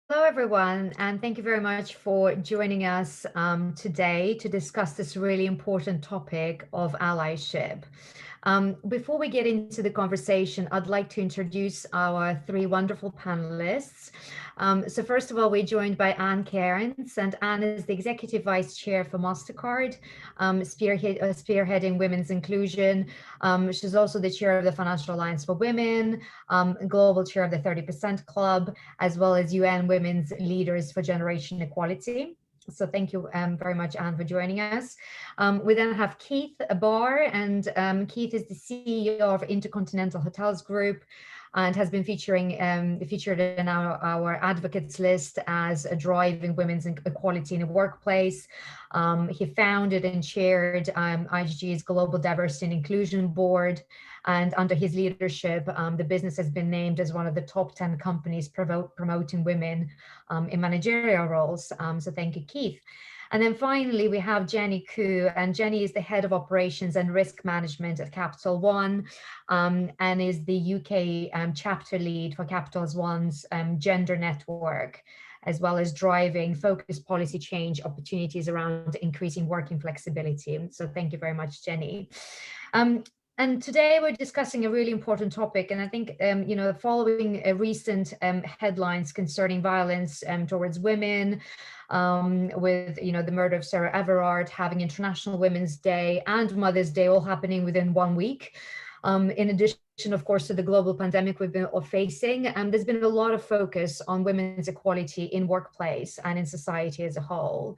Hello, everyone, and thank you very much for joining us today to discuss this really important topic of allyship. Before we get into the conversation, I'd like to introduce our three wonderful panelists. So first of all, we're joined by Cairns, and Anne is the Executive Vice Chair for Mastercard, spearheading women's inclusion. She's also the Chair of the Financial Alliance for Women, Global Chair of the 30% Club, as well as UN Women's Leaders for Generation Equality. So thank you very much, Anne, for joining us. We then have Keith Barr, and Keith is the CEO of InterContinental Hotels Group and has been featured in our advocates list as driving women's equality in the workplace. He founded and chaired IGG's Global Diversity and Inclusion Board, and under his leadership, the business has been named as one of the top 10 companies promoting women in managerial roles. So thank you, Keith. And then finally, we have Jennie Koo, and Jennie is the head of operations and risk management at Capital One, and is the UK chapter lead for Capital One's gender network, as well as driving focused policy change opportunities around increasing working flexibility. So thank you very much, Jennie. And today we're discussing a really important topic, and I think, following recent headlines concerning violence towards women, with, the murder of Sarah Everard, having International Women's Day and Mother's Day all happening within 1 week. In addition, of course, to the global pandemic we've been facing, there's been a lot of focus on women's equality in workplace and in society as a whole.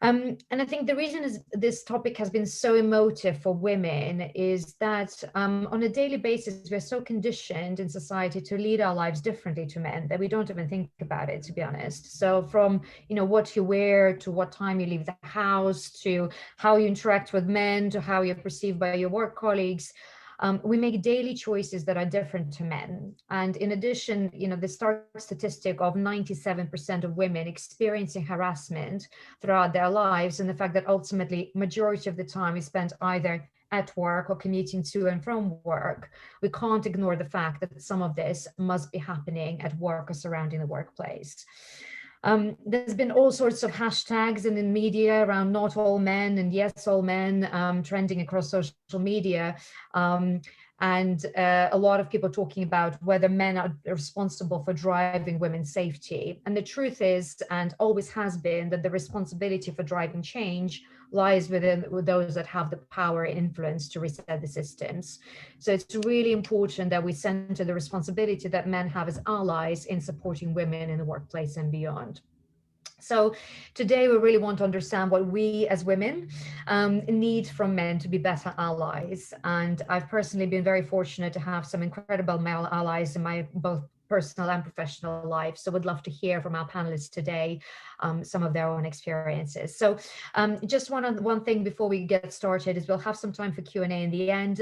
And I think the reason this topic has been so emotive for women is that on a daily basis, we're so conditioned in society to lead our lives differently to men that we don't even think about it, to be honest. So from, what you wear, to what time you leave the house, to how you interact with men, to how you're perceived by your work colleagues, we make daily choices that are different to men. And in addition, the stark statistic of 97% of women experiencing harassment throughout their lives, and the fact that ultimately majority of the time is spent either at work or commuting to and from work, we can't ignore the fact that some of this must be happening at work or surrounding the workplace. There's been all sorts of hashtags in the media around not all men and yes all men, trending across social media, and a lot of people talking about whether men are responsible for driving women's safety. And the truth is, and always has been, that the responsibility for driving change lies with those that have the power and influence to reset the systems. So it's really important that we center the responsibility that men have as allies in supporting women in the workplace and beyond. So today we really want to understand what we as women need from men to be better allies. And I've personally been very fortunate to have some incredible male allies in my both personal and professional life. So would love to hear from our panelists today some of their own experiences. So just one thing before we get started is we'll have some time for Q&A in the end.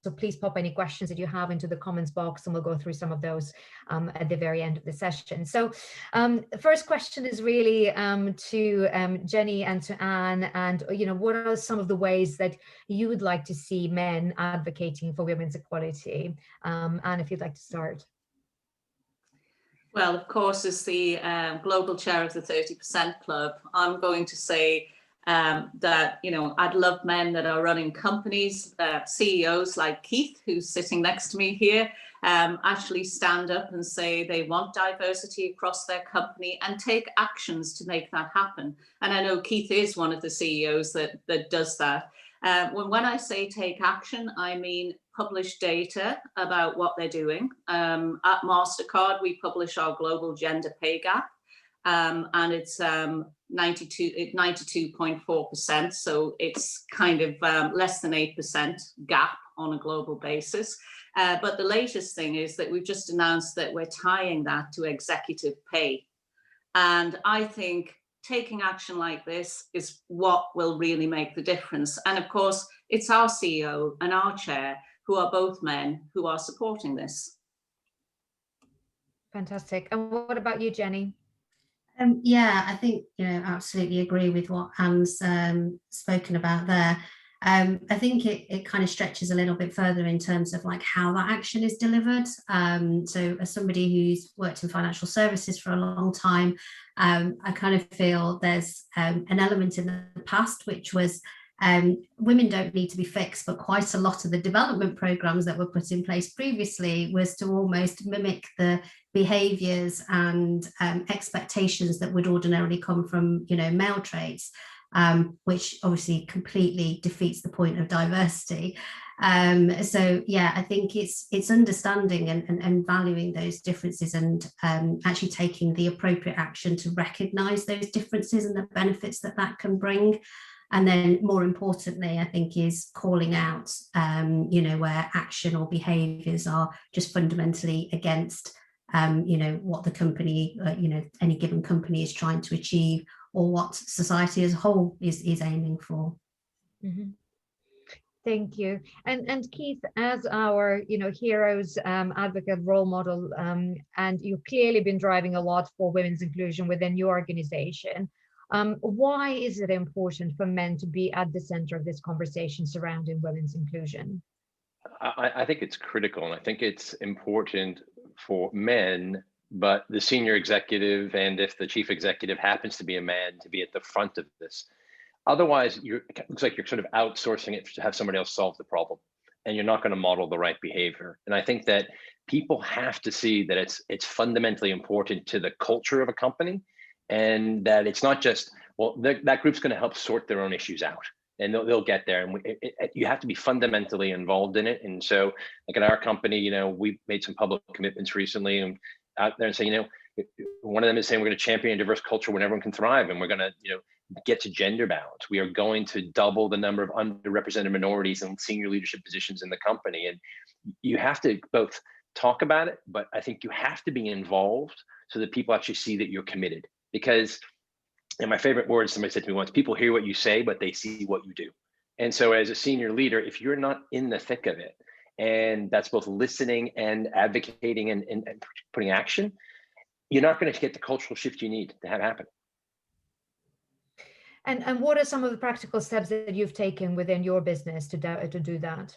So please pop any questions that you have into the comments box, and we'll go through some of those at the very end of the session. So the first question is really to Jennie and to Anne, and what are some of the ways that you would like to see men advocating for women's equality? Anne, if you'd like to start. Well, of course, as the global chair of the 30% Club, I'm going to say that, I'd love men that are running companies, CEOs like Keith, who's sitting next to me here, actually stand up and say they want diversity across their company and take actions to make that happen. And I know Keith is one of the CEOs that does that. When I say take action, I mean publish data about what they're doing. At Mastercard, we publish our global gender pay gap, and it's 92.4%. So it's kind of less than 8% gap on a global basis. But the latest thing is that we've just announced that we're tying that to executive pay. And I think taking action like this is what will really make the difference. And of course, it's our CEO and our chair, who are both men, who are supporting this. Fantastic. And what about you, Jennie? Yeah, I think, absolutely agree with what Anne's spoken about there. I think it kind of stretches a little bit further in terms of like how that action is delivered. So as somebody who's worked in financial services for a long time, I kind of feel there's an element in the past which was women don't need to be fixed, but quite a lot of the development programs that were put in place previously was to almost mimic the behaviors and expectations that would ordinarily come from, male traits, which obviously completely defeats the point of diversity. So yeah, I think it's understanding and valuing those differences, and actually taking the appropriate action to recognize those differences and the benefits that can bring. And then more importantly, I think, is calling out, where action or behaviors are just fundamentally against, what the company, any given company is trying to achieve, or what society as a whole is aiming for. Mm-hmm. Thank you. And Keith, as our heroes, advocate, role model, and you've clearly been driving a lot for women's inclusion within your organization. Why is it important for men to be at the center of this conversation surrounding women's inclusion? I think it's critical, and I think it's important for men, but the senior executive, and if the chief executive happens to be a man, to be at the front of this. Otherwise, it looks like you're sort of outsourcing it to have somebody else solve the problem, and you're not going to model the right behavior. And I think that people have to see that it's fundamentally important to the culture of a company, and that it's not just, well, that group's going to help sort their own issues out, and they'll get there. And you have to be fundamentally involved in it. And so, like at our company, we made some public commitments recently, and out there and saying, one of them is saying we're going to champion a diverse culture when everyone can thrive, and we're going to, get to gender balance. We are going to double the number of underrepresented minorities in senior leadership positions in the company. And you have to both talk about it, but I think you have to be involved so that people actually see that you're committed. Because, and my favorite words, somebody said to me once, people hear what you say, but they see what you do. And so as a senior leader, if you're not in the thick of it, and that's both listening and advocating and putting action, you're not going to get the cultural shift you need to have happen. And what are some of the practical steps that you've taken within your business to do that?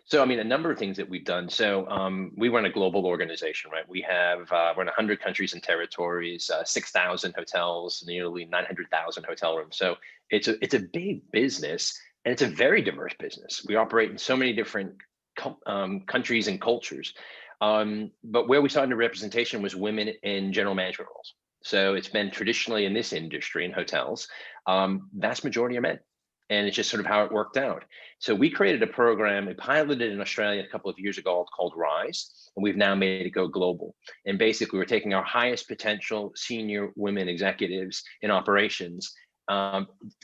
So, a number of things that we've done. So we run a global organization, right? We have, we're in 100 countries and territories, 6,000 hotels, nearly 900,000 hotel rooms. So it's a big business, and it's a very diverse business. We operate in so many different countries and cultures. But where we saw underrepresentation was women in general management roles. So it's been traditionally in this industry, in hotels, vast majority are men. And it's just sort of how it worked out. So we created a program, we piloted in Australia a couple of years ago called Rise, and we've now made it go global. And basically we're taking our highest potential senior women executives in operations,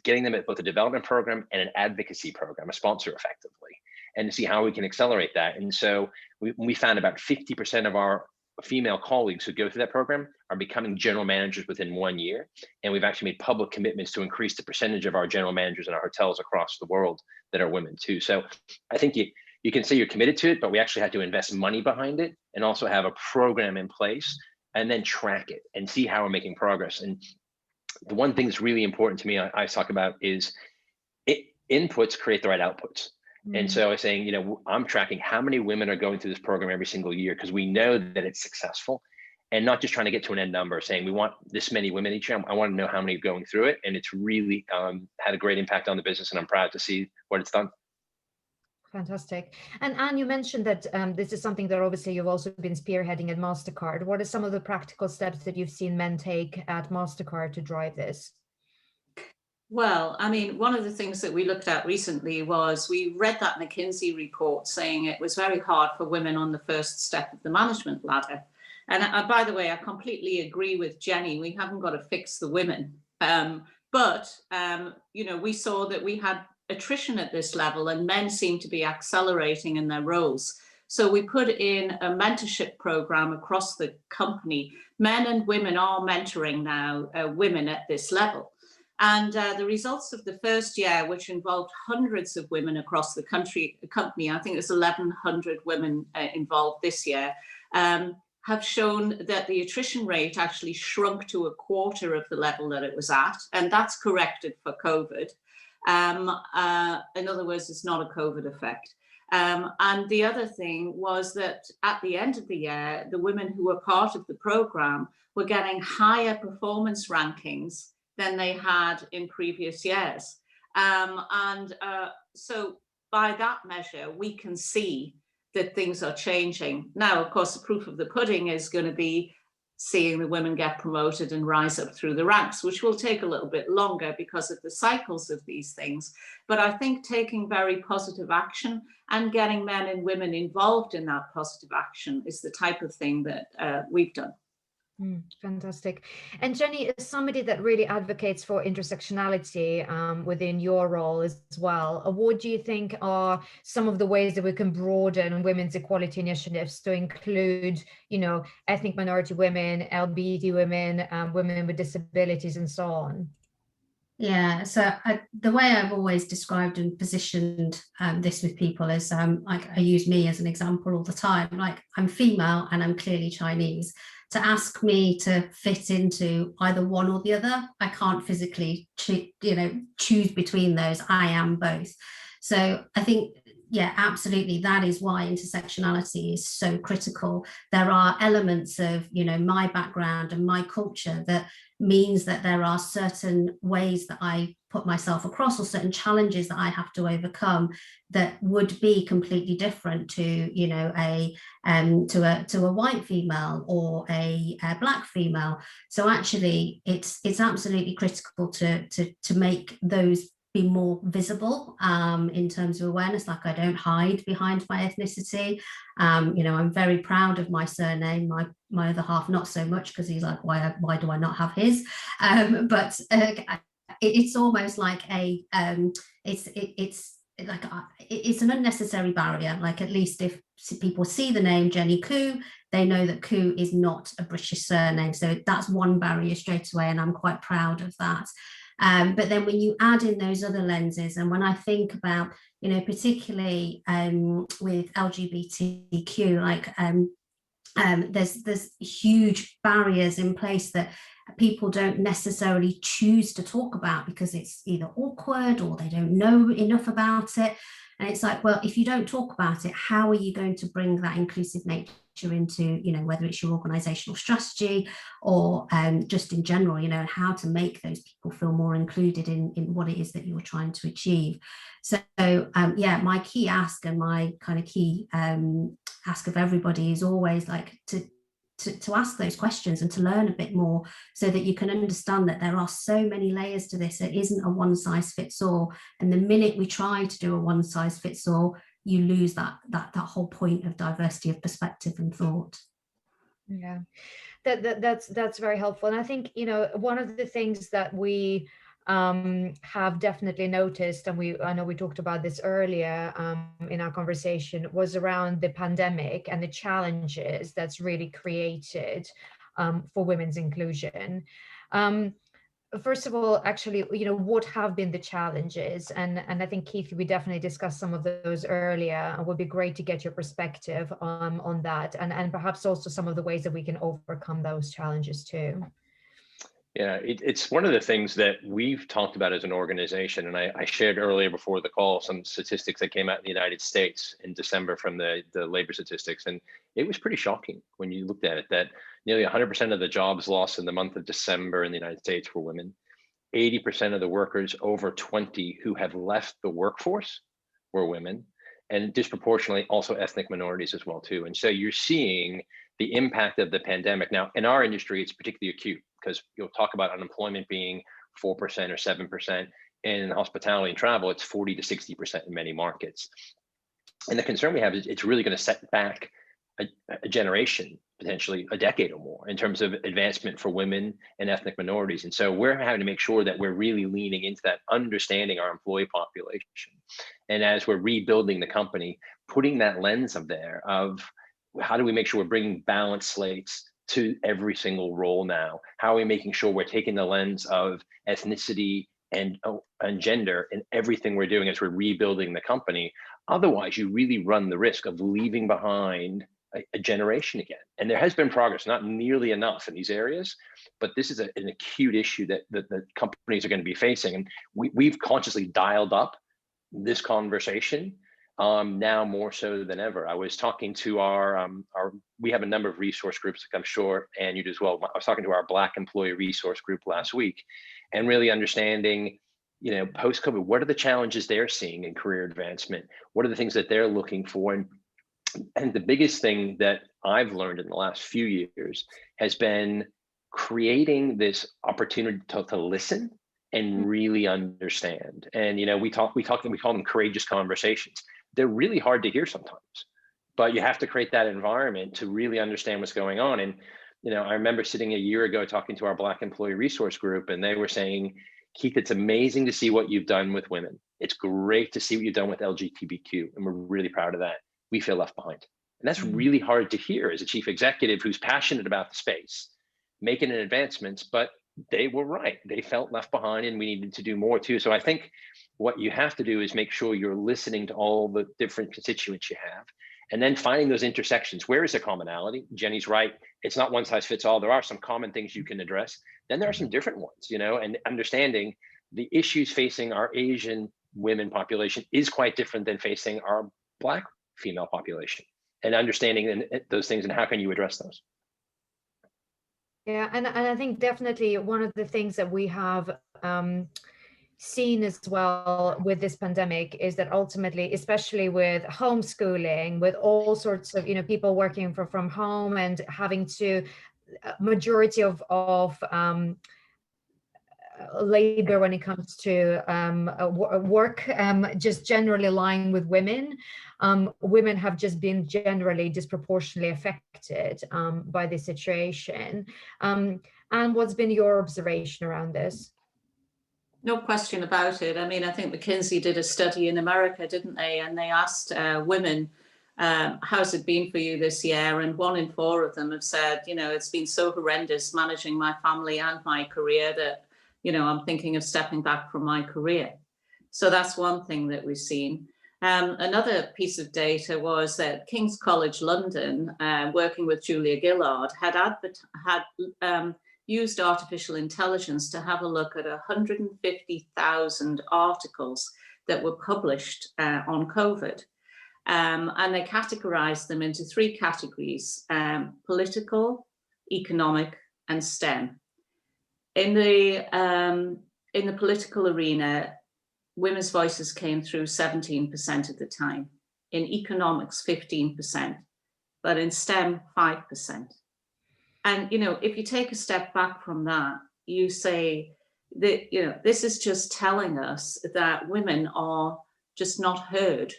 getting them at both a development program and an advocacy program, a sponsor effectively, and to see how we can accelerate that. And so we found about 50% of our female colleagues who go through that program are becoming general managers within 1 year. And we've actually made public commitments to increase the percentage of our general managers in our hotels across the world that are women too. So I think you can say you're committed to it, but we actually had to invest money behind it and also have a program in place and then track it and see how we're making progress. And the one thing that's really important to me, I talk about is inputs create the right outputs. And so I was saying, I'm tracking how many women are going through this program every single year, because we know that it's successful, and not just trying to get to an end number saying we want this many women each year. I want to know how many are going through it. And it's really had a great impact on the business, and I'm proud to see what it's done. Fantastic. And Anne, you mentioned that this is something that obviously you've also been spearheading at Mastercard. What are some of the practical steps that you've seen men take at Mastercard to drive this? Well, one of the things that we looked at recently was we read that McKinsey report saying it was very hard for women on the first step of the management ladder. And by the way, I completely agree with Jennie. We haven't got to fix the women. But we saw that we had attrition at this level, and men seem to be accelerating in their roles. So we put in a mentorship program across the company. Men and women are mentoring now women at this level. And the results of the first year, which involved hundreds of women across the company, I think there's 1,100 women involved this year, have shown that the attrition rate actually shrunk to a quarter of the level that it was at. And that's corrected for COVID. In other words, it's not a COVID effect. And the other thing was that at the end of the year, the women who were part of the program were getting higher performance rankings than they had in previous years. So by that measure, we can see that things are changing. Now, of course, the proof of the pudding is going to be seeing the women get promoted and rise up through the ranks, which will take a little bit longer because of the cycles of these things. But I think taking very positive action and getting men and women involved in that positive action is the type of thing that we've done. Fantastic. And Jennie, as somebody that really advocates for intersectionality within your role as well, what do you think are some of the ways that we can broaden women's equality initiatives to include, you know, ethnic minority women, LGBT women, women with disabilities, and so on? Yeah, so the way I've always described and positioned this with people is like, I use me as an example all the time. Like, I'm female and I'm clearly Chinese. To ask me to fit into either one or the other, I can't physically choose between those. I am both. So I think, yeah, absolutely, that is why intersectionality is so critical. There are elements of, you know, my background and my culture that means that there are certain ways that I put myself across, or certain challenges that I have to overcome, that would be completely different to, you know, to a white female or a black female. So actually, it's absolutely critical to make those be more visible in terms of awareness. Like, I don't hide behind my ethnicity. You know, I'm very proud of my surname. My other half, not so much, because he's like, why do I not have his? But it's almost like it's an unnecessary barrier. Like, at least if people see the name Jennie Koo, they know that Koo is not a British surname. So that's one barrier straight away, and I'm quite proud of that. But then when you add in those other lenses, and when I think about, you know, particularly with LGBTQ, like there's huge barriers in place that people don't necessarily choose to talk about because it's either awkward or they don't know enough about it. And it's like, well, if you don't talk about it, how are you going to bring that inclusive nature into, you know, whether it's your organizational strategy or just in general, you know, how to make those people feel more included in what it is that you're trying to achieve. So yeah, my key ask and my kind of key ask of everybody is always like to ask those questions and to learn a bit more, so that you can understand that there are so many layers to this. It isn't a one size fits all. And the minute we try to do a one size fits all, you lose that whole point of diversity of perspective and thought. Yeah, that's very helpful. And I think, you know, one of the things that we have definitely noticed, and I know we talked about this earlier in our conversation, was around the pandemic and the challenges that's really created for women's inclusion. First of all, actually, you know, what have been the challenges? And I think, Keith, we definitely discussed some of those earlier. It would be great to get your perspective on that, and perhaps also some of the ways that we can overcome those challenges too. Yeah, it's one of the things that we've talked about as an organization, and I shared earlier before the call some statistics that came out in the United States in December from the labor statistics, and it was pretty shocking when you looked at it, that nearly 100% of the jobs lost in the month of December in the United States were women. 80% of the workers over 20 who have left the workforce were women, and disproportionately also ethnic minorities as well too. And so you're seeing the impact of the pandemic. Now, in our industry, it's particularly acute, because you'll talk about unemployment being 4% or 7%. In hospitality and travel, it's 40 to 60% in many markets. And the concern we have is it's really going to set back a generation, potentially a decade or more, in terms of advancement for women and ethnic minorities. And so we're having to make sure that we're really leaning into that, understanding our employee population. And as we're rebuilding the company, putting that lens of there of how do we make sure we're bringing balanced slates to every single role now? How are we making sure we're taking the lens of ethnicity and gender in everything we're doing as we're rebuilding the company? Otherwise, you really run the risk of leaving behind a generation again. And there has been progress, not nearly enough in these areas, but this is an acute issue that companies are going to be facing. And we've consciously dialed up this conversation now more so than ever. I was talking to we have a number of resource groups, like I'm sure, and you do as well. I was talking to our Black employee resource group last week, and really understanding, post-COVID, what are the challenges they're seeing in career advancement? What are the things that they're looking for? And the biggest thing that I've learned in the last few years has been creating this opportunity to listen and really understand. And we call them courageous conversations. They're really hard to hear sometimes, but you have to create that environment to really understand what's going on. And I remember sitting a year ago talking to our Black employee resource group, and they were saying, Keith, it's amazing to see what you've done with women. It's great to see what you've done with LGBTQ, and we're really proud of that. We feel left behind. And that's really hard to hear as a chief executive who's passionate about the space, making an advancements, but they were right. They felt left behind, and we needed to do more too. So I think what you have to do is make sure you're listening to all the different constituents you have, and then finding those intersections. Where is the commonality? Jennie's right. It's not one size fits all. There are some common things you can address. Then there are some different ones, and understanding the issues facing our Asian women population is quite different than facing our Black female population, and understanding those things and how can you address those. Yeah, and I think definitely one of the things that we have seen as well with this pandemic is that ultimately, especially with homeschooling, with all sorts of people working from home and having to majority of labor when it comes to work just generally lying with women. Women have just been generally disproportionately affected by this situation. And what's been your observation around this? No question about it. I mean, I think McKinsey did a study in America, didn't they? And they asked women, how's it been for you this year? And 1 in 4 of them have said, it's been so horrendous managing my family and my career that, I'm thinking of stepping back from my career. So that's one thing that we've seen. Another piece of data was that King's College London, working with Julia Gillard, had used artificial intelligence to have a look at 150,000 articles that were published on COVID. And they categorized them into 3 categories: political, economic, and STEM. In the political arena, women's voices came through 17% of the time. In economics, 15%, but in STEM, 5%. And, if you take a step back from that, you say that, this is just telling us that women are just not heard.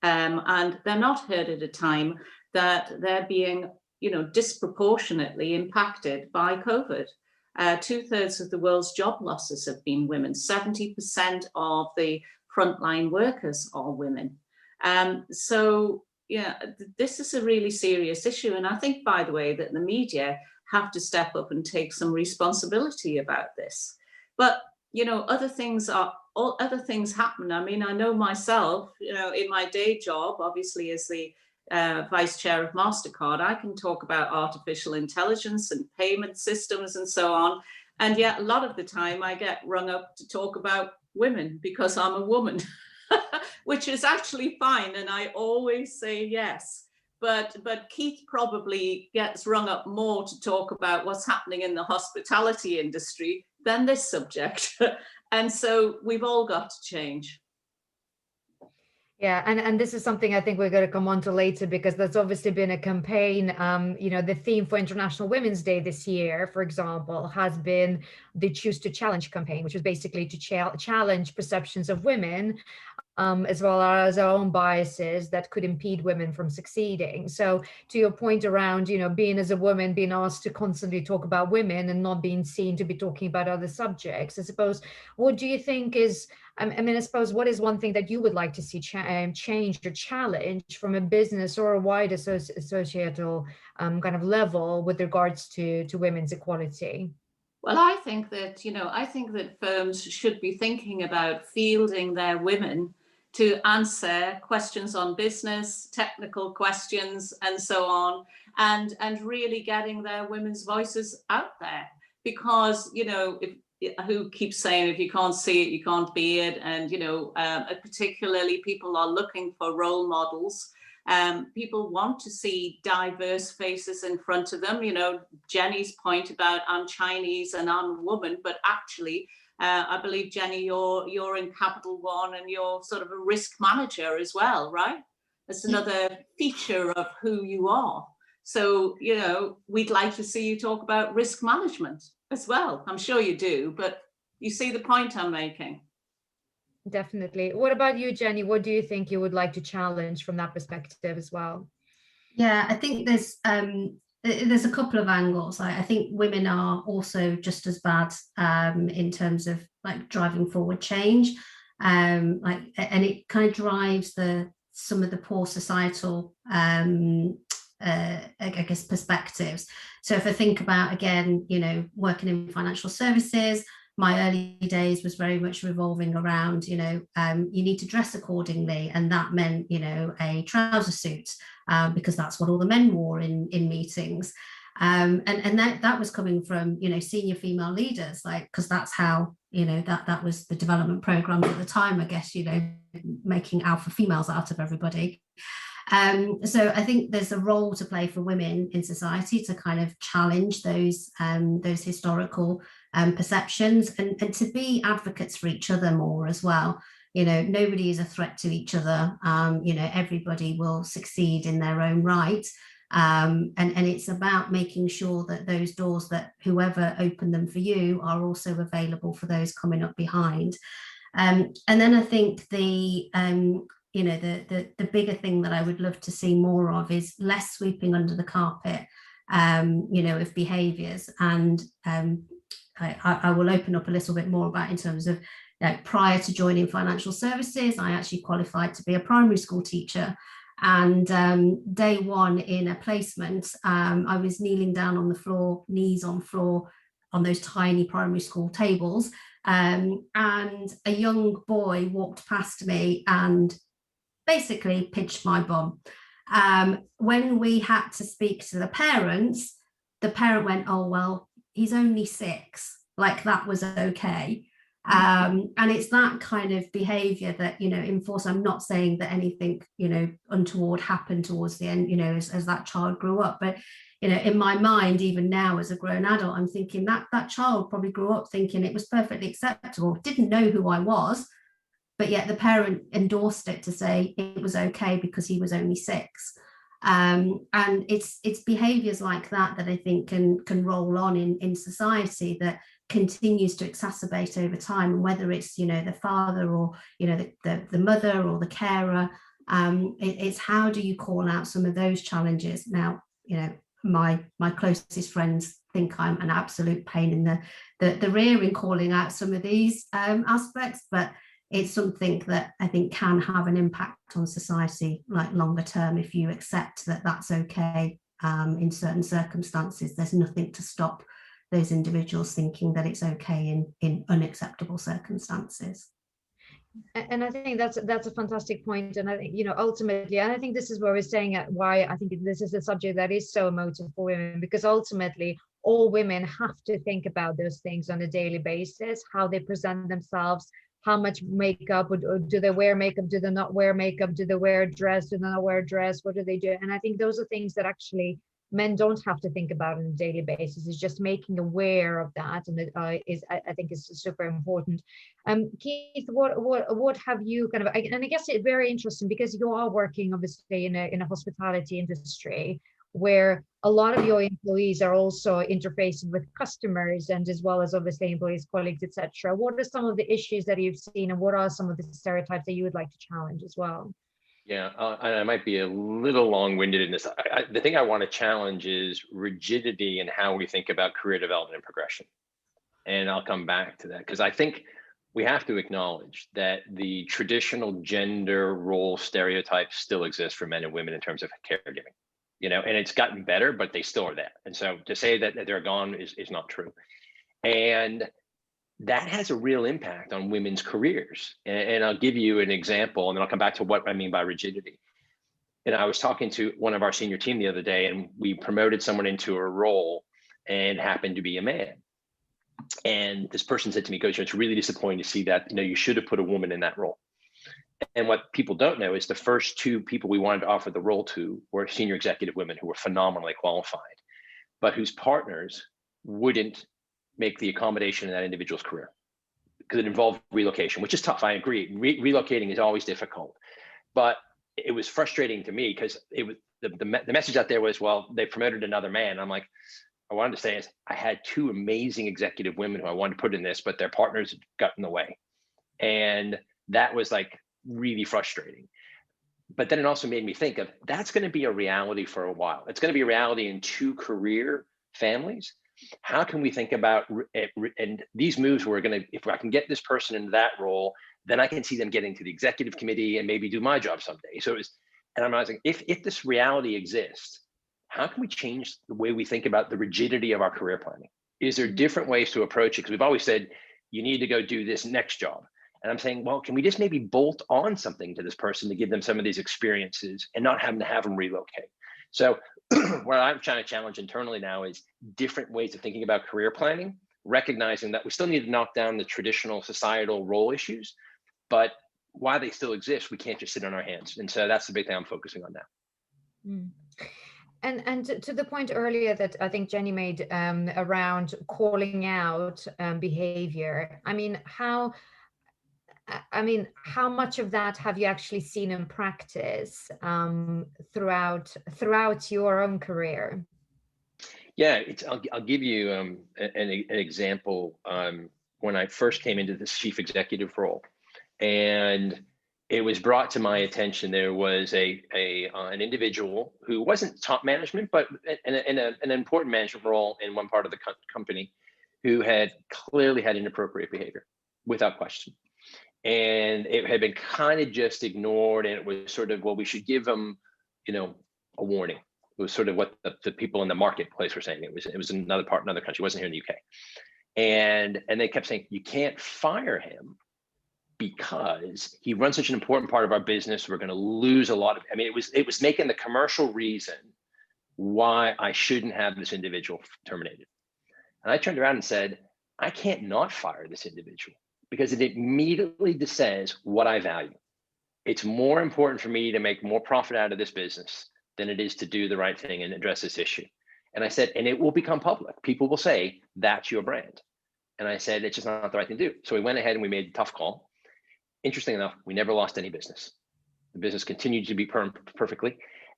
And they're not heard at a time that they're being, disproportionately impacted by COVID. 2/3 of the world's job losses have been women. 70% of the frontline workers are women. So, this is a really serious issue. And I think, by the way, that the media have to step up and take some responsibility about this. But, other things happen. I mean, I know myself, in my day job, obviously as the vice chair of Mastercard, I can talk about artificial intelligence and payment systems and so on. And yet a lot of the time I get rung up to talk about women because I'm a woman, which is actually fine. And I always say yes. But Keith probably gets rung up more to talk about what's happening in the hospitality industry than this subject. And so we've all got to change. Yeah, and this is something I think we're going to come on to later, because that's obviously been a campaign. The theme for International Women's Day this year, for example, has been the Choose to Challenge campaign, which is basically to challenge perceptions of women, as well as our own biases that could impede women from succeeding. So to your point around, being as a woman, being asked to constantly talk about women and not being seen to be talking about other subjects, I suppose, what do you think is, I suppose, what is one thing that you would like to see change or challenge from a business or a wider societal kind of level with regards to women's equality? Well, I think that firms should be thinking about fielding their women to answer questions on business, technical questions, and so on, and really getting their women's voices out there. Because, you know, who keeps saying, if you can't see it, you can't be it. And, you know, particularly people are looking for role models. People want to see diverse faces in front of them. You know, Jennie's point about I'm Chinese and I'm a woman, but actually, I believe, Jennie, you're in Capital One and you're sort of a risk manager as well, right? That's another feature of who you are. So, you know, we'd like to see you talk about risk management as well. I'm sure you do, but you see the point I'm making. Definitely. What about you, Jennie? What do you think you would like to challenge from that perspective as well? Yeah, I think there's a couple of angles. I think women are also just as bad in terms of like driving forward change, and it kind of drives some of the poor societal I guess perspectives. So if I think about, again, you know, working in financial services, my early days was very much revolving around, you know, you need to dress accordingly, and that meant, you know, a trouser suit, because that's what all the men wore in meetings, and that was coming from, you know, senior female leaders, like, because that's how, you know, that was the development programs at the time, I guess, you know, making alpha females out of everybody. So I think there's a role to play for women in society to kind of challenge those historical perceptions, and to be advocates for each other more as well. You know, nobody is a threat to each other. You know, everybody will succeed in their own right. And it's about making sure that those doors, that whoever opened them for you, are also available for those coming up behind. And then I think you know, the bigger thing that I would love to see more of is less sweeping under the carpet, you know, of behaviours. And I will open up a little bit more about, in terms of, like, prior to joining financial services, I actually qualified to be a primary school teacher. And day one in a placement, I was kneeling down on the floor, knees on floor, on those tiny primary school tables. And a young boy walked past me and basically pinched my bum. When we had to speak to the parent went, "Oh, well, he's only 6," like that was okay. And it's that kind of behavior that, you know, enforce. I'm not saying that anything, you know, untoward happened towards the end, you know, as that child grew up, but, you know, in my mind, even now as a grown adult, I'm thinking that child probably grew up thinking it was perfectly acceptable, didn't know who I was, but yet the parent endorsed it to say it was okay because he was only 6. And it's behaviours like that I think can roll on in society, that continues to exacerbate over time. And whether it's, you know, the father, or, you know, the mother, or the carer, it's how do you call out some of those challenges. Now, you know, my closest friends think I'm an absolute pain in the rear in calling out some of these aspects, but it's something that I think can have an impact on society, like longer term, if you accept that that's okay in certain circumstances. There's nothing to stop those individuals thinking that it's okay in unacceptable circumstances. And I think that's a fantastic point. And I think, you know, ultimately, and I think this is where we're saying why I think this is a subject that is so emotive for women, because ultimately all women have to think about those things on a daily basis, how they present themselves, how much makeup, or do they wear makeup, do they not wear makeup, do they wear a dress, do they not wear a dress, what do they do? And I think those are things that actually men don't have to think about on a daily basis. It's just making aware of that, and I think is super important. Keith, what have you kind of, and I guess it's very interesting because you are working obviously in a hospitality industry, where a lot of your employees are also interfacing with customers, and as well as obviously employees, colleagues, etc. What are some of the issues that you've seen, and what are some of the stereotypes that you would like to challenge as well? Yeah, I might be a little long-winded in this. The thing I want to challenge is rigidity in how we think about career development and progression. And I'll come back to that, because I think we have to acknowledge that the traditional gender role stereotypes still exist for men and women in terms of caregiving. You know, and it's gotten better, but they still are there. And so to say that they're gone is not true. And that has a real impact on women's careers. And I'll give you an example, and then I'll come back to what I mean by rigidity. And I was talking to one of our senior team the other day, and we promoted someone into a role and happened to be a man. And this person said to me, Coach, it's really disappointing to see that, you should have put a woman in that role. And what people don't know is the first two people we wanted to offer the role to were senior executive women who were phenomenally qualified, but whose partners wouldn't make the accommodation in that individual's career because it involved relocation, which is tough. I agree. Relocating is always difficult, but it was frustrating to me because it was the message out there was, well, they promoted another man. I'm like, I wanted to say is I had two amazing executive women who I wanted to put in this, but their partners got in the way. And that was like really frustrating. But then it also made me think of that's going to be a reality for a while. It's going to be a reality in two career families. How can we think about it? And these moves we're going to, if I can get this person into that role, then I can see them getting to the executive committee and maybe do my job someday. So it was, and I'm asking, if this reality exists, how can we change the way we think about the rigidity of our career planning? Is there different ways to approach it? Because we've always said, you need to go do this next job. And I'm saying, well, can we just maybe bolt on something to this person to give them some of these experiences and not having to have them relocate? So what I'm trying to challenge internally now is different ways of thinking about career planning, recognizing that we still need to knock down the traditional societal role issues, but while they still exist, we can't just sit on our hands. And so that's the big thing I'm focusing on now. Mm. And to the point earlier that I think Jennie made around calling out behavior, I mean, how much of that have you actually seen in practice throughout your own career? Yeah, I'll give you an example. When I first came into this chief executive role, and it was brought to my attention, there was an individual who wasn't top management, but in an important management role in one part of the company, who had clearly had inappropriate behavior, without question. And it had been kind of just ignored, and it was sort of, well, we should give them, a warning. It was sort of what the people in the marketplace were saying. It was another country. It wasn't here in the UK. And they kept saying, you can't fire him because he runs such an important part of our business. We're going to lose a lot of, it was making the commercial reason why I shouldn't have this individual terminated. And I turned around and said, I can't not fire this individual because it immediately says what I value. It's more important for me to make more profit out of this business than it is to do the right thing and address this issue. And I said, and it will become public. People will say, that's your brand. And I said, it's just not the right thing to do. So we went ahead and we made a tough call. Interesting enough, we never lost any business. The business continued to be perfectly.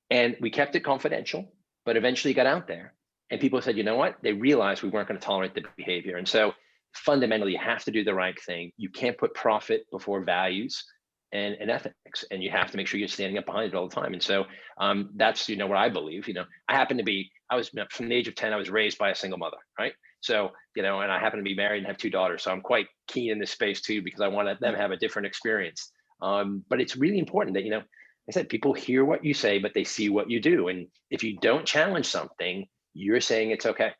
And we kept it confidential, but eventually got out there. And people said, you know what? They realized we weren't going to tolerate the behavior. And so fundamentally, you have to do the right thing. You can't put profit before values and ethics, and you have to make sure you're standing up behind it all the time. And so that's, what I believe. I was from the age of 10, I was raised by a single mother, right? So, and I happen to be married and have two daughters. So I'm quite keen in this space too, because I want them to have a different experience. But it's really important that, I said, people hear what you say, but they see what you do. And if you don't challenge something, you're saying it's okay.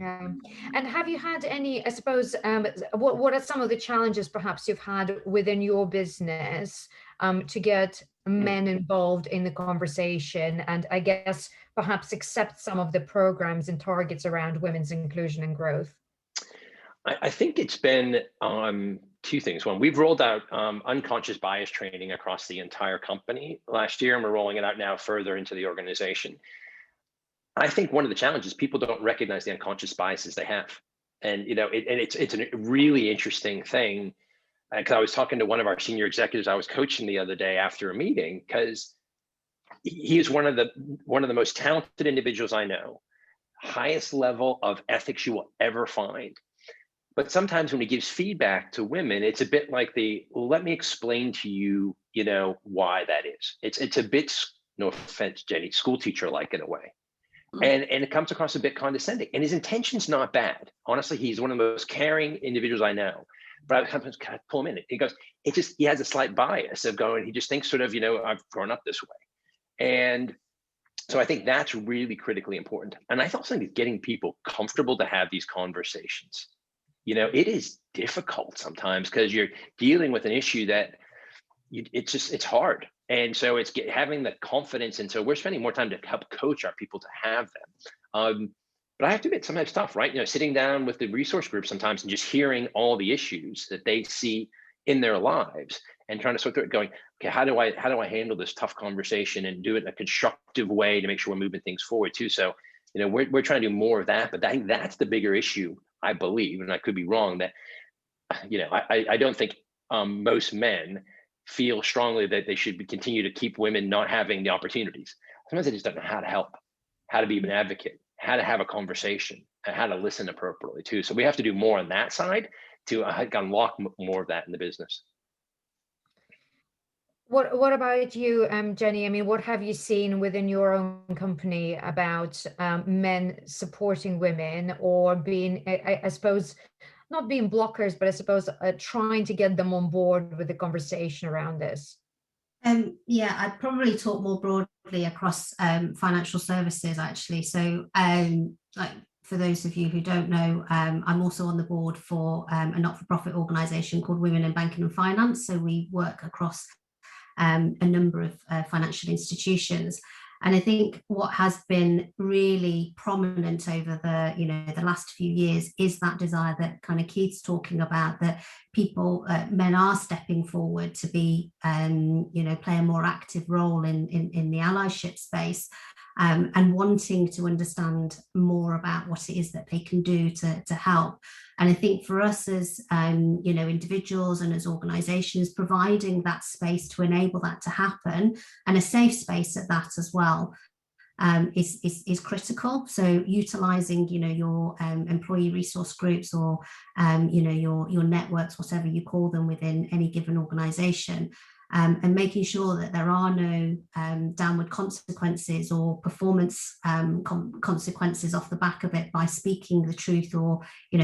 Yeah. And have you had any, I suppose, what are some of the challenges perhaps you've had within your business to get men involved in the conversation, and I guess perhaps accept some of the programs and targets around women's inclusion and growth? I think it's been two things. One, we've rolled out unconscious bias training across the entire company last year, and we're rolling it out now further into the organization. I think one of the challenges, people don't recognize the unconscious biases they have. And, it's a really interesting thing, because I was talking to one of our senior executives I was coaching the other day after a meeting, because he is one of the most talented individuals I know, highest level of ethics you will ever find. But sometimes when he gives feedback to women, it's a bit like let me explain to you, why that is. It's a bit, no offense, Jennie, school teacher-like in a way. And it comes across a bit condescending, and his intention's not bad. Honestly, he's one of the most caring individuals I know, but I sometimes kind of pull him in. He goes, he has a slight bias of going, he just thinks sort of, I've grown up this way. And so I think that's really critically important. And I also think it's getting people comfortable to have these conversations. it is difficult sometimes because you're dealing with an issue that it's hard. And so it's having the confidence. And so we're spending more time to help coach our people to have them. But I have to admit, sometimes it's tough, right? Sitting down with the resource group sometimes and just hearing all the issues that they see in their lives and trying to sort through it, going, okay, how do I handle this tough conversation and do it in a constructive way to make sure we're moving things forward too? So, we're trying to do more of that, but I think that's the bigger issue, I believe, and I could be wrong, that, I don't think most men feel strongly that they should continue to keep women not having the opportunities. Sometimes they just don't know how to help, how to be an advocate, how to have a conversation, and how to listen appropriately too. So we have to do more on that side to unlock more of that in the business. What about you, Jennie? I mean, what have you seen within your own company about men supporting women, or being, I suppose, not being blockers, but I suppose trying to get them on board with the conversation around this? Yeah, I'd probably talk more broadly across financial services, actually. So, like, for those of you who don't know, I'm also on the board for a not-for-profit organisation called Women in Banking and Finance. So we work across a number of financial institutions. And I think what has been really prominent over the last few years is that desire that kind of Keith's talking about, that people, men are stepping forward to be, play a more active role in the allyship space, and wanting to understand more about what it is that they can do to help. And I think for us as individuals and as organisations, providing that space to enable that to happen, and a safe space at that as well, is critical. So utilising your employee resource groups, or your networks, whatever you call them within any given organisation, and making sure that there are no downward consequences or performance consequences off the back of it by speaking the truth, or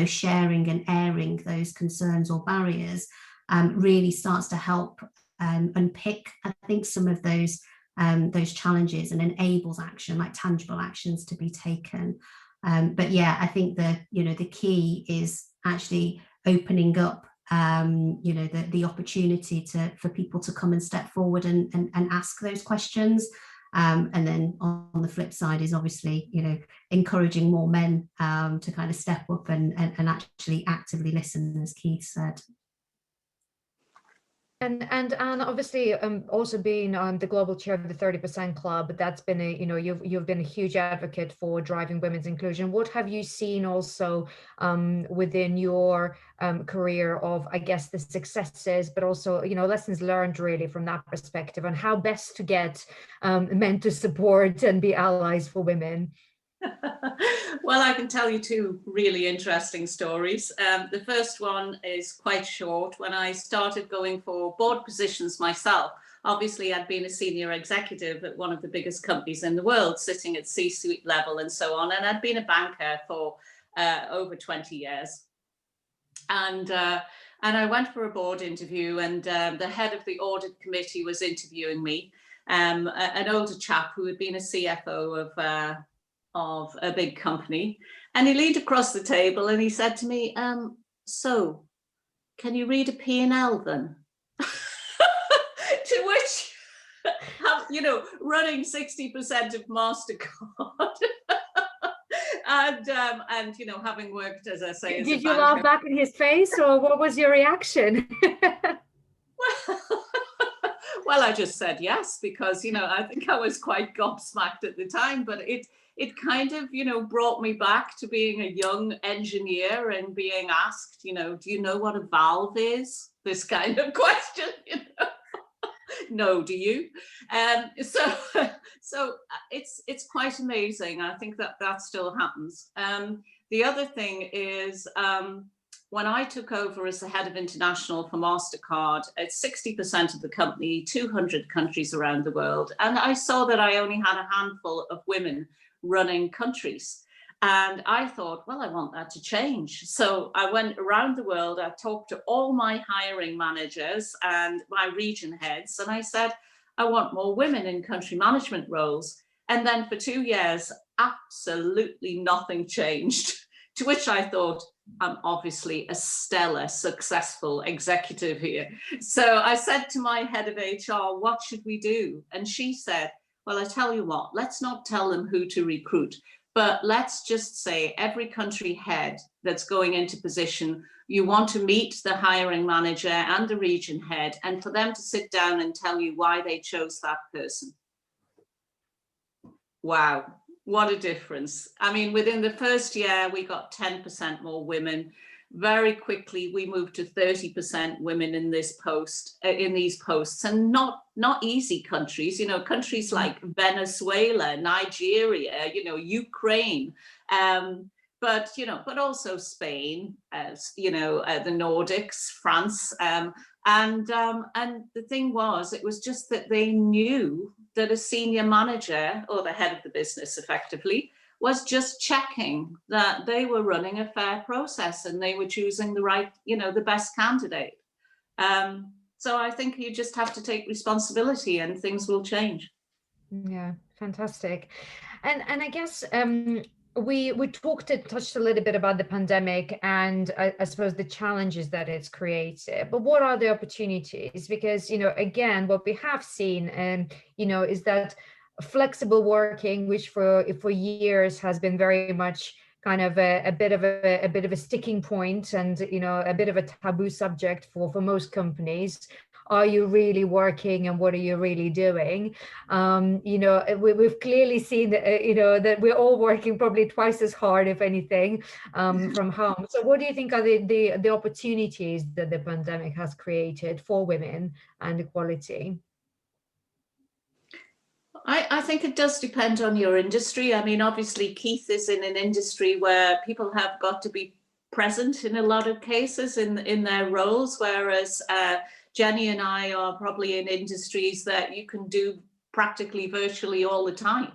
sharing and airing those concerns or barriers, really starts to help unpick, I think, some of those challenges, and enables action, like tangible actions, to be taken. But yeah, I think the key is actually opening up the opportunity for people to come and step forward and ask those questions. And then on the flip side is obviously, encouraging more men to kind of step up and actually actively listen, as Keith said. And obviously, also being the global chair of the 30% Club, that's been you've been a huge advocate for driving women's inclusion. What have you seen also within your career of, I guess, the successes, but also lessons learned really from that perspective, on how best to get men to support and be allies for women? Well, I can tell you two really interesting stories. The first one is quite short. When I started going for board positions myself, obviously I'd been a senior executive at one of the biggest companies in the world, sitting at C-suite level and so on. And I'd been a banker for over 20 years. And I went for a board interview, and the head of the audit committee was interviewing me, an older chap who had been a CFO of a big company, and he leaned across the table and he said to me, so can you read a P&L then? To which, running 60% of Mastercard and having worked, as I say, did you laugh back in his face, or what was your reaction? Well, I just said yes, because I think I was quite gobsmacked at the time, but it kind of, brought me back to being a young engineer and being asked, do you know what a valve is? This kind of question, No, do you? So it's quite amazing. I think that still happens. The other thing is, when I took over as the head of international for Mastercard, it's 60% of the company, 200 countries around the world. And I saw that I only had a handful of women running countries. And I thought, well, I want that to change. So I went around the world. I talked to all my hiring managers and my region heads. And I said, I want more women in country management roles. And then for 2 years, absolutely nothing changed. To which I thought, I'm obviously a stellar, successful executive here. So I said to my head of HR, what should we do? And she said, well, I tell you what, let's not tell them who to recruit, but let's just say every country head that's going into position, you want to meet the hiring manager and the region head, and for them to sit down and tell you why they chose that person. Wow. What a difference. I mean, within the first year, we got 10% more women. Very quickly, we moved to 30% women in this post, in these posts, and not easy countries, you know, countries like Venezuela, Nigeria, you know, Ukraine, but, you know, but also Spain, you know, the Nordics, France. And the thing was, it was just that they knew that a senior manager, or the head of the business effectively, was just checking that they were running a fair process and they were choosing the right, you know, the best candidate. So I think you just have to take responsibility and things will change. Yeah, fantastic. And I guess we touched a little bit about the pandemic and I suppose the challenges that it's created, but what are the opportunities? Because, you know, again, what we have seen, you know, is that flexible working, which for years has been very much kind of a bit of a sticking point and, you know, a bit of a taboo subject for most companies. Are you really working and what are you really doing? You know, we've clearly seen that, you know, that we're all working probably twice as hard, if anything, from home. So what do you think are the opportunities that the pandemic has created for women and equality? I think it does depend on your industry. I mean, obviously, Keith is in an industry where people have got to be present in a lot of cases in their roles, whereas Jennie and I are probably in industries that you can do practically virtually all the time.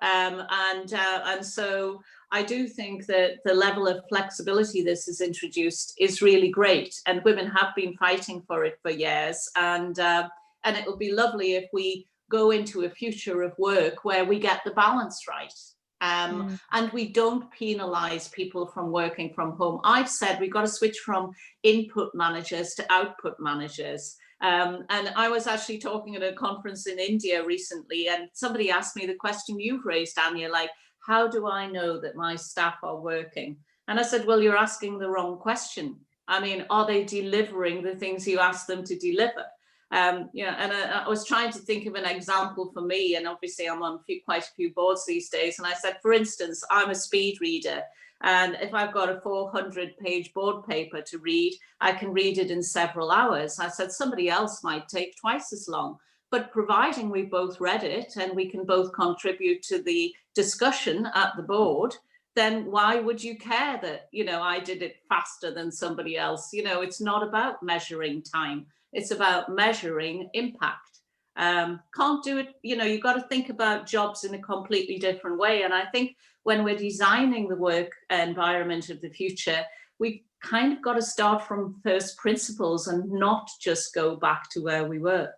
And so I do think that the level of flexibility this has introduced is really great. And women have been fighting for it for years. And it will be lovely if we go into a future of work where we get the balance right. And we don't penalize people from working from home. I've said we've got to switch from input managers to output managers. And I was actually talking at a conference in India recently, and somebody asked me the question you've raised, Anja, like, how do I know that my staff are working? And I said, well, you're asking the wrong question. I mean, are they delivering the things you ask them to deliver? Yeah, and I was trying to think of an example for me, and obviously I'm on quite a few boards these days. And I said, for instance, I'm a speed reader, and if I've got a 400-page board paper to read, I can read it in several hours. I said somebody else might take twice as long, but providing we both read it and we can both contribute to the discussion at the board, then why would you care that, you know, I did it faster than somebody else? You know, it's not about measuring time. It's about measuring impact. Can't do it, you know, you've got to think about jobs in a completely different way. And I think when we're designing the work environment of the future, we kind of got to start from first principles and not just go back to where we were.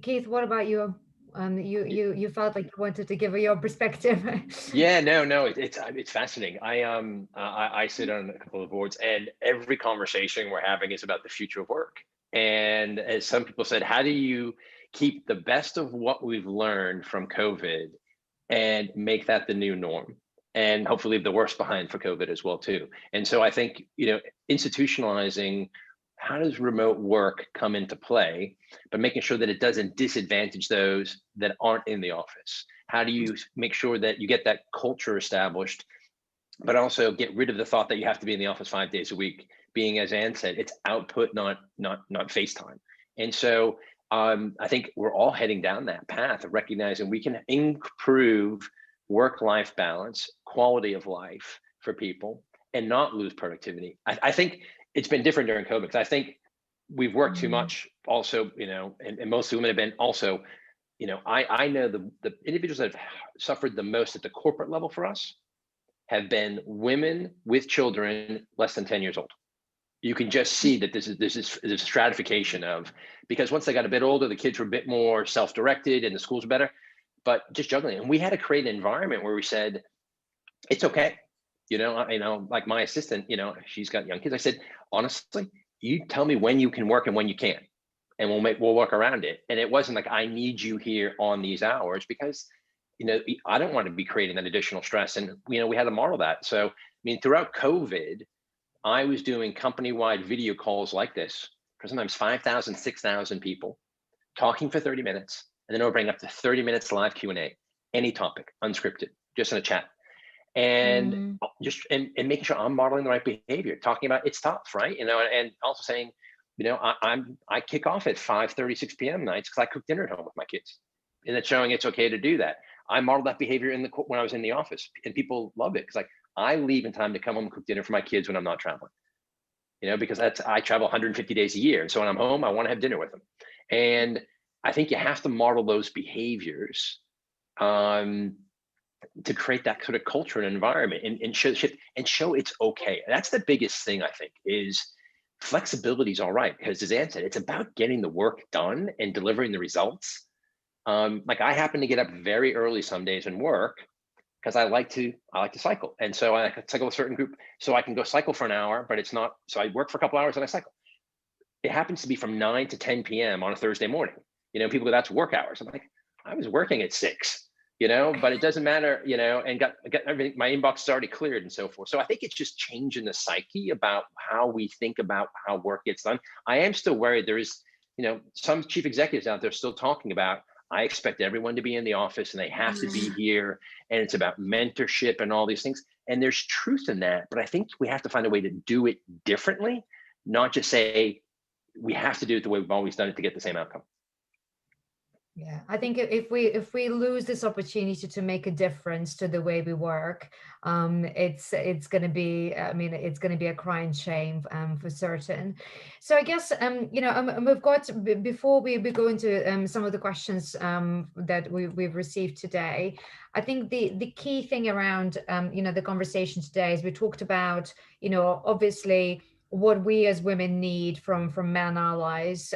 Keith, what about you? You felt like you wanted to give your perspective. Yeah, no, it's fascinating. I sit on a couple of boards, and every conversation we're having is about the future of work. And as some people said, how do you keep the best of what we've learned from COVID and make that the new norm, and hopefully leave the worst behind for COVID as well too? And so I think, you know, institutionalizing, how does remote work come into play, but making sure that it doesn't disadvantage those that aren't in the office? How do you make sure that you get that culture established, but also get rid of the thought that you have to be in the office 5 days a week? Being, as Anne said, it's output, not FaceTime. And so I think we're all heading down that path of recognizing we can improve work-life balance, quality of life for people, and not lose productivity. I think it's been different during COVID, because I think we've worked too much also, you know, and most women have been also, you know, I know the individuals that have suffered the most at the corporate level for us have been women with children less than 10 years old. You can just see that there's a stratification of, because once they got a bit older, the kids were a bit more self-directed and the schools were better, but just juggling. And we had to create an environment where we said, it's okay. Like my assistant, she's got young kids. I said, honestly, you tell me when you can work and when you can't, and we'll work around it. And it wasn't like, I need you here on these hours, because, I don't want to be creating that additional stress. And, we had to model that. So, throughout COVID, I was doing company-wide video calls like this for sometimes 5,000, 6,000 people, talking for 30 minutes, and then opening up to 30 minutes live Q&A, any topic, unscripted, just in a chat. And and making sure I'm modeling the right behavior, talking about it's tough, right? And also saying, I kick off at 5:30, 6 p.m. nights because I cook dinner at home with my kids, and it's showing it's okay to do that. I modeled that behavior when I was in the office, and people love it, because like, I leave in time to come home and cook dinner for my kids when I'm not traveling, because I travel 150 days a year, and so when I'm home, I want to have dinner with them. And I think you have to model those behaviors to create that sort of culture and environment, and show it's okay. That's the biggest thing, I think, is flexibility is all right, because as Ann said, it's about getting the work done and delivering the results. Like, I happen to get up very early some days and work, because I like to cycle. And so I cycle with a certain group, so I can go cycle for an hour, but it's not, so I work for a couple hours and I cycle. It happens to be from 9 to 10 p.m. on a Thursday morning. People go, that's work hours. I'm like, I was working at 6. But it doesn't matter, and got everything, my inbox is already cleared and so forth. So I think it's just changing the psyche about how we think about how work gets done. I am still worried there is, some chief executives out there still talking about, I expect everyone to be in the office and they have to be here, and it's about mentorship and all these things. And there's truth in that, but I think we have to find a way to do it differently, not just say we have to do it the way we've always done it to get the same outcome. Yeah, I think if we lose this opportunity to make a difference to the way we work, it's going to be, it's going to be a crying shame for certain. So I guess we've got, before we go into some of the questions that we've received today, I think the key thing around the conversation today is we talked about obviously what we as women need from men allies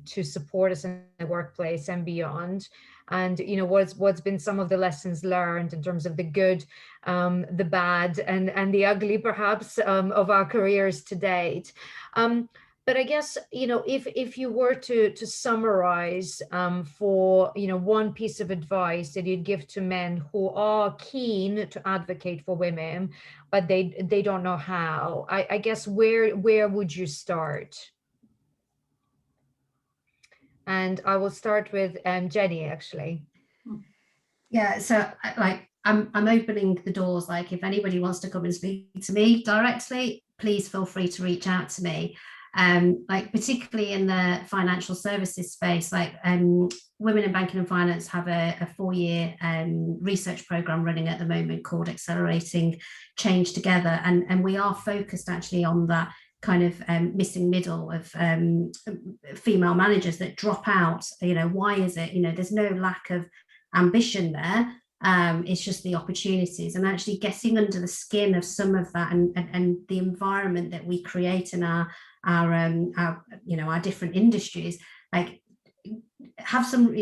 to support us in the workplace and beyond, and what's been some of the lessons learned in terms of the good, the bad, and the ugly perhaps of our careers to date. But I guess, if you were to summarize for, one piece of advice that you'd give to men who are keen to advocate for women, but they don't know how, I guess, where would you start? And I will start with Jennie, actually. Yeah, so I'm opening the doors. Like, if anybody wants to come and speak to me directly, please feel free to reach out to me. Particularly in the financial services space, Women in Banking and Finance have a 4-year research program running at the moment called Accelerating Change Together, and we are focused actually on that kind of missing middle of female managers that drop out. Why is it? There's no lack of ambition there. It's just the opportunities, and actually getting under the skin of some of that, and the environment that we create in our different industries. Have some,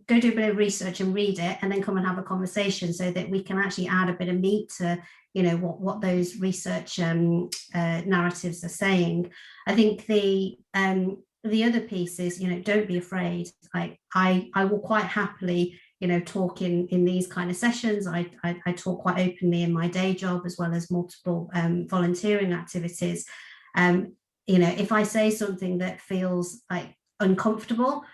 go do a bit of research and read it, and then come and have a conversation, so that we can actually add a bit of meat to what those research narratives are saying. I think the other piece is, don't be afraid. I will quite happily talk in these kind of sessions. I talk quite openly in my day job, as well as multiple volunteering activities. If I say something that feels uncomfortable,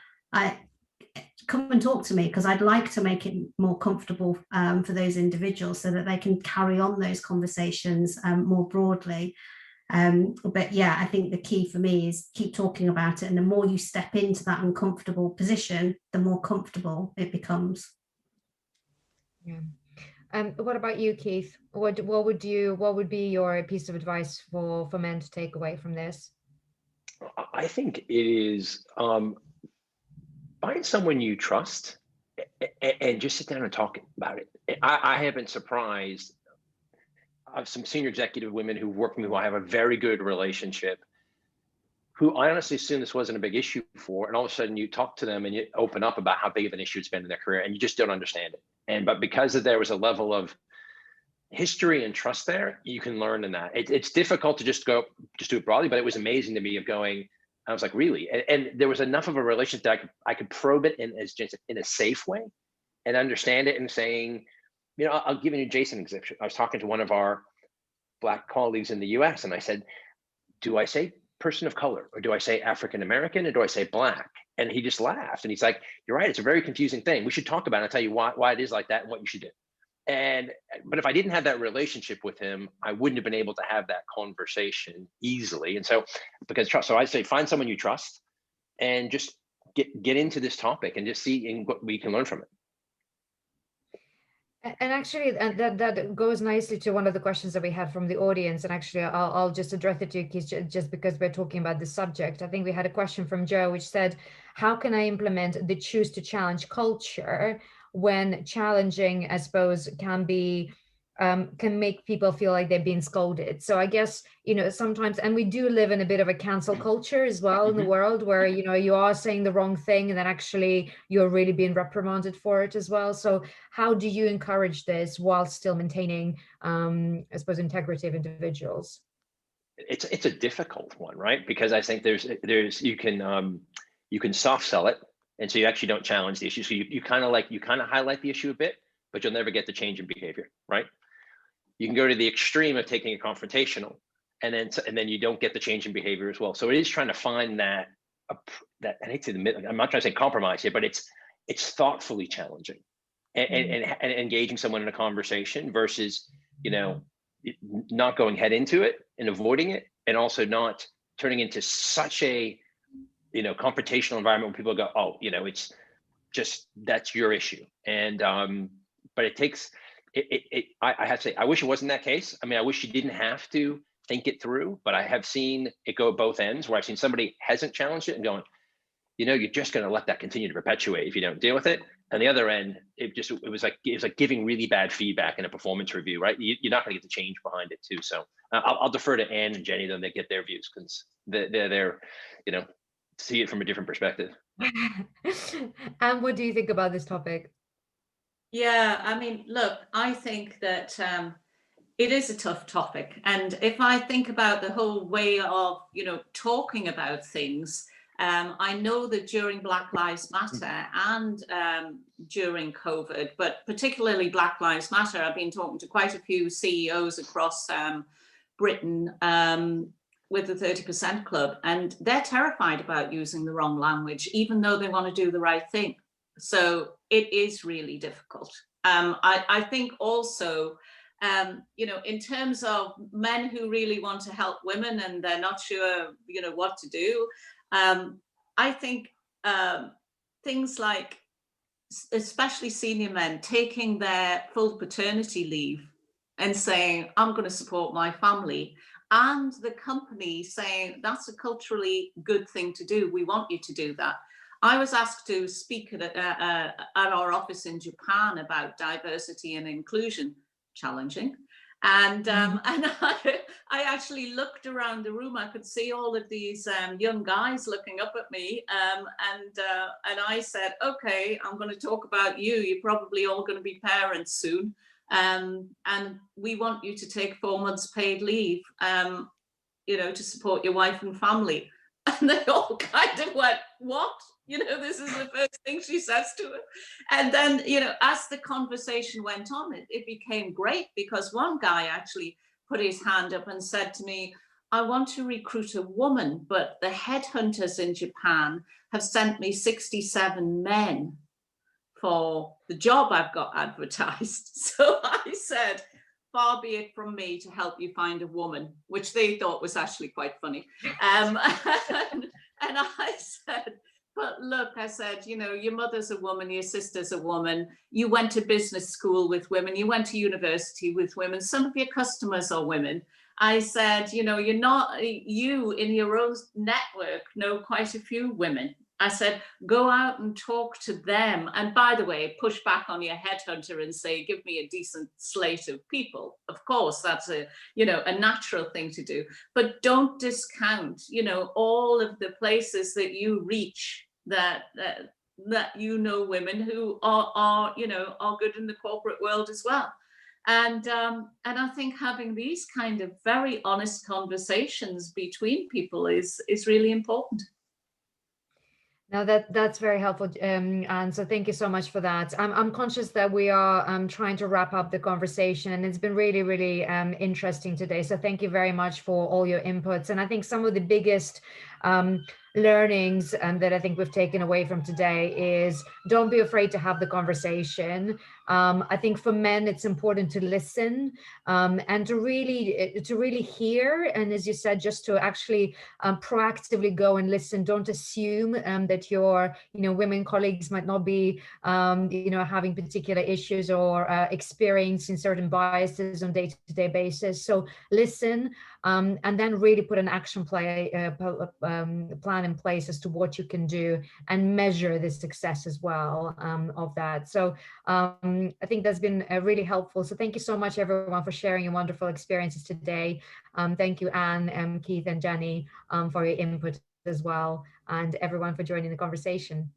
come and talk to me, because I'd like to make it more comfortable for those individuals, so that they can carry on those conversations more broadly. But yeah, I think the key for me is keep talking about it, and the more you step into that uncomfortable position, the more comfortable it becomes. Yeah. What about you, Keith? What would be your piece of advice for men to take away from this? I think it is find someone you trust and just sit down and talk about it. I have been surprised. I have some senior executive women who work with me who I have a very good relationship, who I honestly assumed this wasn't a big issue for, and all of a sudden you talk to them and you open up about how big of an issue it's been in their career, and you just don't understand it. But because there was a level of history and trust there, you can learn in that. It's difficult to just do it broadly, but it was amazing to me of going, I was like, really? And there was enough of a relationship that I could probe it in a safe way and understand it and saying, you know, I'll give you an adjacent example. I was talking to one of our Black colleagues in the US and I said, do I say person of color or do I say African American or do I say Black? And he just laughed and he's like, you're right, it's a very confusing thing. We should talk about it. I'll tell you why it is like that and what you should do. But if I didn't have that relationship with him, I wouldn't have been able to have that conversation easily. And so, because trust, so I say find someone you trust and just get into this topic and just see what we can learn from it. And actually, that goes nicely to one of the questions that we had from the audience. And actually, I'll just address it to you, Keith, just because we're talking about this subject. I think we had a question from Joe, which said, how can I implement the choose to challenge culture when challenging, I suppose, can make people feel like they're being scolded? So I guess, you know, sometimes, and we do live in a bit of a cancel culture as well in the world where, you know, you are saying the wrong thing and then actually you're really being reprimanded for it as well. So how do you encourage this while still maintaining, I suppose, integrity of individuals? It's a difficult one, right? Because I think you can soft sell it. And so you actually don't challenge the issue. So you kind of highlight the issue a bit, but you'll never get the change in behavior, right? You can go to the extreme of taking it confrontational, and then you don't get the change in behavior as well. So it is trying to find that I hate to admit, I'm not trying to say compromise here, but it's thoughtfully challenging and engaging someone in a conversation versus, you know, not going head into it and avoiding it, and also not turning into such a, you know, confrontational environment where people go, oh, you know, it's just, that's your issue. And but it takes I have to say, I wish it wasn't that case. I mean, I wish you didn't have to think it through, but I have seen it go both ends where I've seen somebody hasn't challenged it and going, you know, you're just going to let that continue to perpetuate if you don't deal with it. And the other end, it was like giving really bad feedback in a performance review, right? You're not going to get the change behind it too. So I'll defer to Anne and Jennie, then they get their views because they're, you know, see it from a different perspective. And what do you think about this topic? Yeah, I mean, look, I think that it is a tough topic. And if I think about the whole way of, you know, talking about things, I know that during Black Lives Matter and during COVID, but particularly Black Lives Matter, I've been talking to quite a few CEOs across Britain with the 30% Club, and they're terrified about using the wrong language, even though they want to do the right thing. So it is really difficult. I think also, you know, in terms of men who really want to help women and they're not sure, you know, what to do, I think things like, especially senior men, taking their full paternity leave and saying, I'm going to support my family, and the company saying, that's a culturally good thing to do. We want you to do that. I was asked to speak at our office in Japan about diversity and inclusion, challenging. And I actually looked around the room. I could see all of these young guys looking up at me, and I said, "Okay, I'm going to talk about you. You're probably all going to be parents soon, and we want you to take 4 months paid leave, you know, to support your wife and family." And they all kind of went, "What? You know, this is the first thing she says to her." And then, you know, as the conversation went on, it became great, because one guy actually put his hand up and said to me, "I want to recruit a woman, but the headhunters in Japan have sent me 67 men for the job I've got advertised." So I said, "Far be it from me to help you find a woman," which they thought was actually quite funny. And I said, "But look," I said, "you know, your mother's a woman, your sister's a woman, you went to business school with women, you went to university with women, some of your customers are women." I said, "You know, you in your own network know quite a few women." I said, "Go out and talk to them. And by the way, push back on your headhunter and say, give me a decent slate of people." Of course, that's a natural thing to do. But don't discount, you know, all of the places that you reach that you know women who are good in the corporate world as well. And I think having these kind of very honest conversations between people is really important. No, that's very helpful, and so thank you so much for that. I'm conscious that we are trying to wrap up the conversation, and it's been really, really interesting today. So thank you very much for all your inputs. And I think some of the biggest learnings that I think we've taken away from today is don't be afraid to have the conversation. I think for men, it's important to listen and to really hear. And as you said, just to actually proactively go and listen. Don't assume that your women colleagues might not be having particular issues or experiencing certain biases on day-to-day basis. So listen, and then really put an action plan in place as to what you can do and measure the success as well of that. So I think that's been really helpful. So thank you so much, everyone, for sharing your wonderful experiences today. Thank you, Anne, Keith, and Jennie, for your input as well, and everyone for joining the conversation.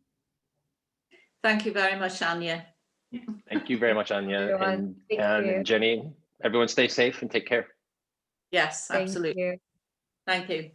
Thank you very much, Anja. Thank you very much, Anja, and Anne and Jennie. Everyone stay safe and take care. Yes, absolutely. Thank you. Thank you.